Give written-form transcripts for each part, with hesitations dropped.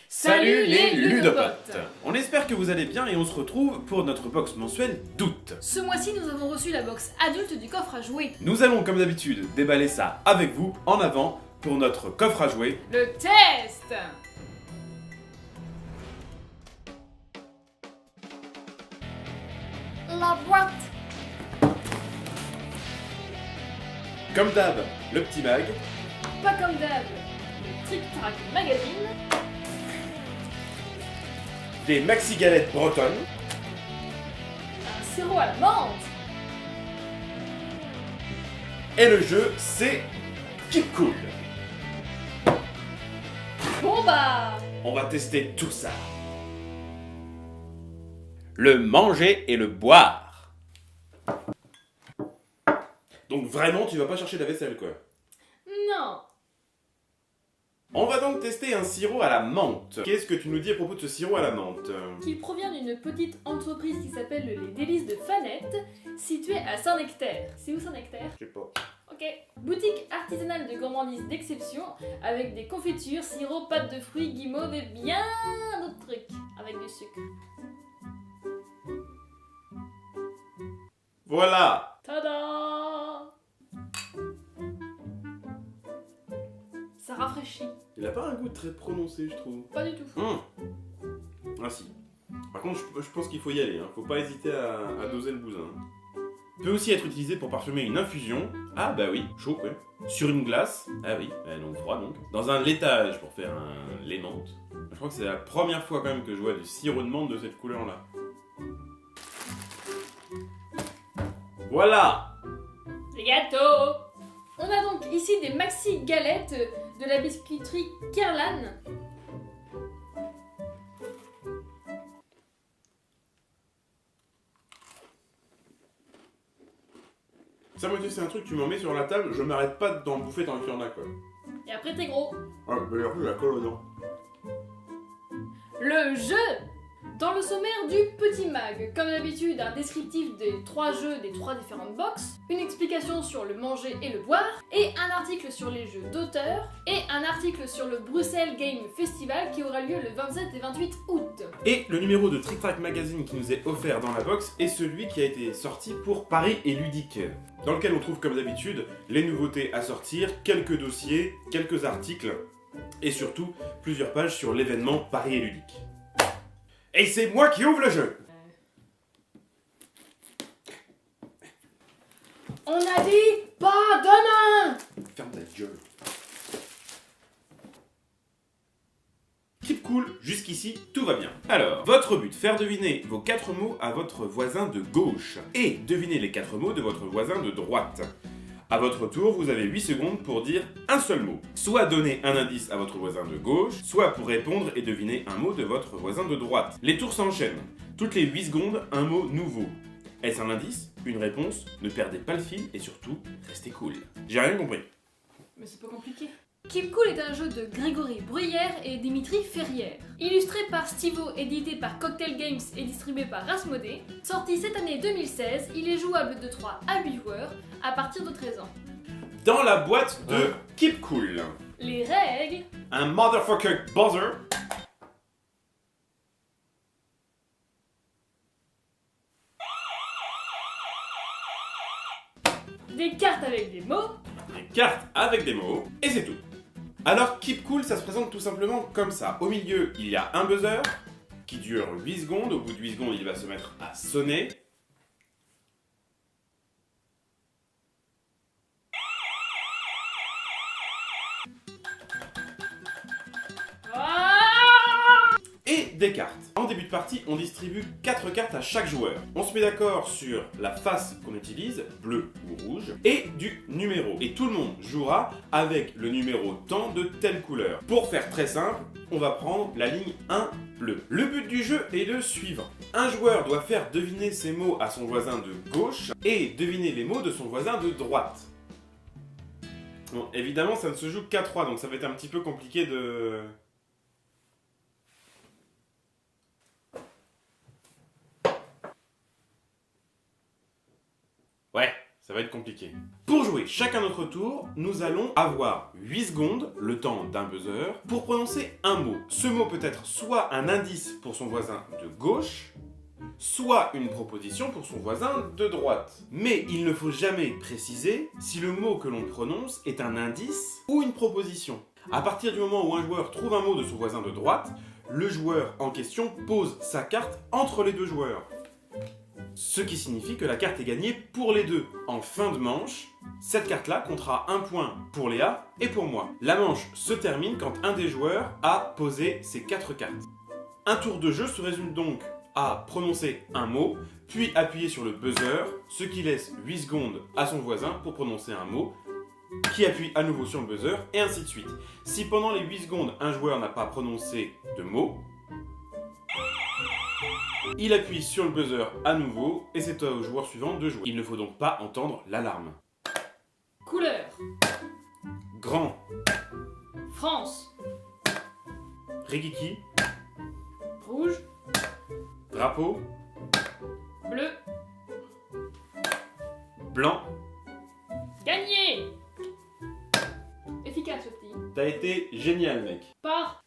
Salut les ludopotes! On espère que vous allez bien et on se retrouve pour notre box mensuelle d'août. Ce mois-ci, nous avons reçu la box adulte du coffre à jouer. Nous allons comme d'habitude déballer ça avec vous en avant pour notre coffre à jouer. Le test! La boîte. Comme d'hab, le petit mag, Pas comme d'hab, le Tic Tac Magazine. des maxi galettes bretonnes, Un sirop à la menthe. et le jeu c'est Keep Cool. Bon bah... On va tester tout ça. Le manger et le boire. Donc vraiment tu vas pas chercher la vaisselle quoi. Non. On va donc tester un sirop à la menthe. Qu'est-ce que tu nous dis à propos de ce sirop à la menthe? Qu'il provient d'une petite entreprise qui s'appelle Les Délices de Fanette, située à Saint-Nectaire. C'est où Saint-Nectaire? Je sais pas. Ok. Boutique artisanale de gourmandise d'exception, avec des confitures, sirop, pâtes de fruits, guimauve et bien d'autres trucs, avec du sucre. Voilà. Tada! Ça rafraîchit. Il a pas un goût très prononcé, je trouve. Pas du tout. Ah si. Par contre, je pense qu'il faut y aller. Hein. Faut pas hésiter à doser le bousin. Peut aussi être utilisé pour parfumer une infusion. Ah bah oui, chaud ouais. Sur une glace. Ah oui, donc froid donc. Dans un laitage pour faire un lait menthe. Je crois que c'est la première fois quand même que je vois du sirop de menthe de cette couleur là. Voilà. Les gâteaux! On a donc ici des maxi galettes de la biscuiterie Kerlan. Ça moi c'est un truc, tu m'en mets sur la table, je m'arrête pas d'en bouffer tant qu'il y en a quoi. Et après t'es gros. Ouais, mais alors la colle aux dents. Le jeu! Dans le sommaire du petit mag, comme d'habitude, un descriptif des 3 jeux des 3 différentes boxes, une explication sur le manger et le boire, et un article sur les jeux d'auteur, et un article sur le Bruxelles Game Festival qui aura lieu le 27 et 28 août. Et le numéro de Trick Track Magazine qui nous est offert dans la box est celui qui a été sorti pour Paris et Ludique, dans lequel on trouve comme d'habitude les nouveautés à sortir, quelques dossiers, quelques articles, et surtout plusieurs pages sur l'événement Paris et Ludique. Et c'est moi qui ouvre le jeu. On a dit pas demain! Ferme ta gueule. Keep cool, jusqu'ici tout va bien. Alors, votre but, faire deviner vos 4 mots à votre voisin de gauche et deviner les 4 mots de votre voisin de droite. À votre tour, vous avez 8 secondes pour dire un seul mot. Soit donner un indice à votre voisin de gauche, soit pour répondre et deviner un mot de votre voisin de droite. Les tours s'enchaînent. Toutes les 8 secondes, un mot nouveau. Est-ce un indice? Une réponse? Ne perdez pas le fil et surtout, restez cool. J'ai rien compris. Mais c'est pas compliqué. Keep Cool est un jeu de Grégory Bruyère et Dimitri Ferrière. Illustré par Stivo, édité par Cocktail Games et distribué par Rasmodee. Sorti cette année 2016, il est jouable de 3 à 8 joueurs à partir de 13 ans. Dans la boîte de Keep Cool, Les règles, un motherfucker buzzer. des cartes avec des mots, Des cartes avec des mots, et c'est tout. Alors Keep Cool, ça se présente tout simplement comme ça. Au milieu, il y a un buzzer qui dure 8 secondes. Au bout de 8 secondes, il va se mettre à sonner. Et des cartes. En début de partie, on distribue 4 cartes à chaque joueur. On se met d'accord sur la face qu'on utilise, bleu ou rouge, et du numéro. Et tout le monde jouera avec le numéro tant de telle couleur. Pour faire très simple, on va prendre la ligne 1 bleu. Le but du jeu est le suivant. Un joueur doit faire deviner ses mots à son voisin de gauche et deviner les mots de son voisin de droite. Bon, évidemment, ça ne se joue qu'à 3, donc ça va être un petit peu compliqué de... Ouais, ça va être compliqué. Pour jouer chacun notre tour, nous allons avoir 8 secondes, le temps d'un buzzer, pour prononcer un mot. Ce mot peut être soit un indice pour son voisin de gauche, soit une proposition pour son voisin de droite. Mais il ne faut jamais préciser si le mot que l'on prononce est un indice ou une proposition. À partir du moment où un joueur trouve un mot de son voisin de droite, le joueur en question pose sa carte entre les deux joueurs. Ce qui signifie que la carte est gagnée pour les deux. En fin de manche, cette carte-là comptera un point pour Léa et pour moi. La manche se termine quand un des joueurs a posé ses 4 cartes. Un tour de jeu se résume donc à prononcer un mot, puis appuyer sur le buzzer, ce qui laisse 8 secondes à son voisin pour prononcer un mot, qui appuie à nouveau sur le buzzer, et ainsi de suite. Si pendant les 8 secondes, un joueur n'a pas prononcé de mot, il appuie sur le buzzer à nouveau, et c'est au joueur suivant de jouer. Il ne faut donc pas entendre l'alarme. Couleur. Grand, France. Rikiki, Rouge. drapeau, Bleu. blanc. Gagné. Efficace, ce petit. T'as été génial, mec. Parfait.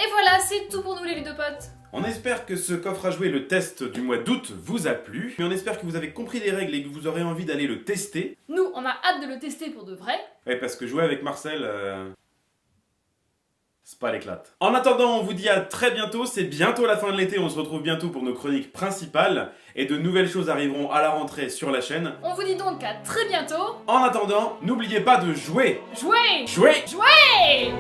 Et voilà, c'est tout pour nous les ludopotes. On espère que ce coffre à jouer, le test du mois d'août, vous a plu. Et on espère que vous avez compris les règles et que vous aurez envie d'aller le tester. Nous, on a hâte de le tester pour de vrai. Ouais, parce que jouer avec Marcel, c'est pas l'éclate. En attendant, on vous dit à très bientôt. C'est bientôt la fin de l'été. On se retrouve bientôt pour nos chroniques principales. Et de nouvelles choses arriveront à la rentrée sur la chaîne. On vous dit donc à très bientôt. En attendant, n'oubliez pas de jouer. Jouez. Jouer. Jouez.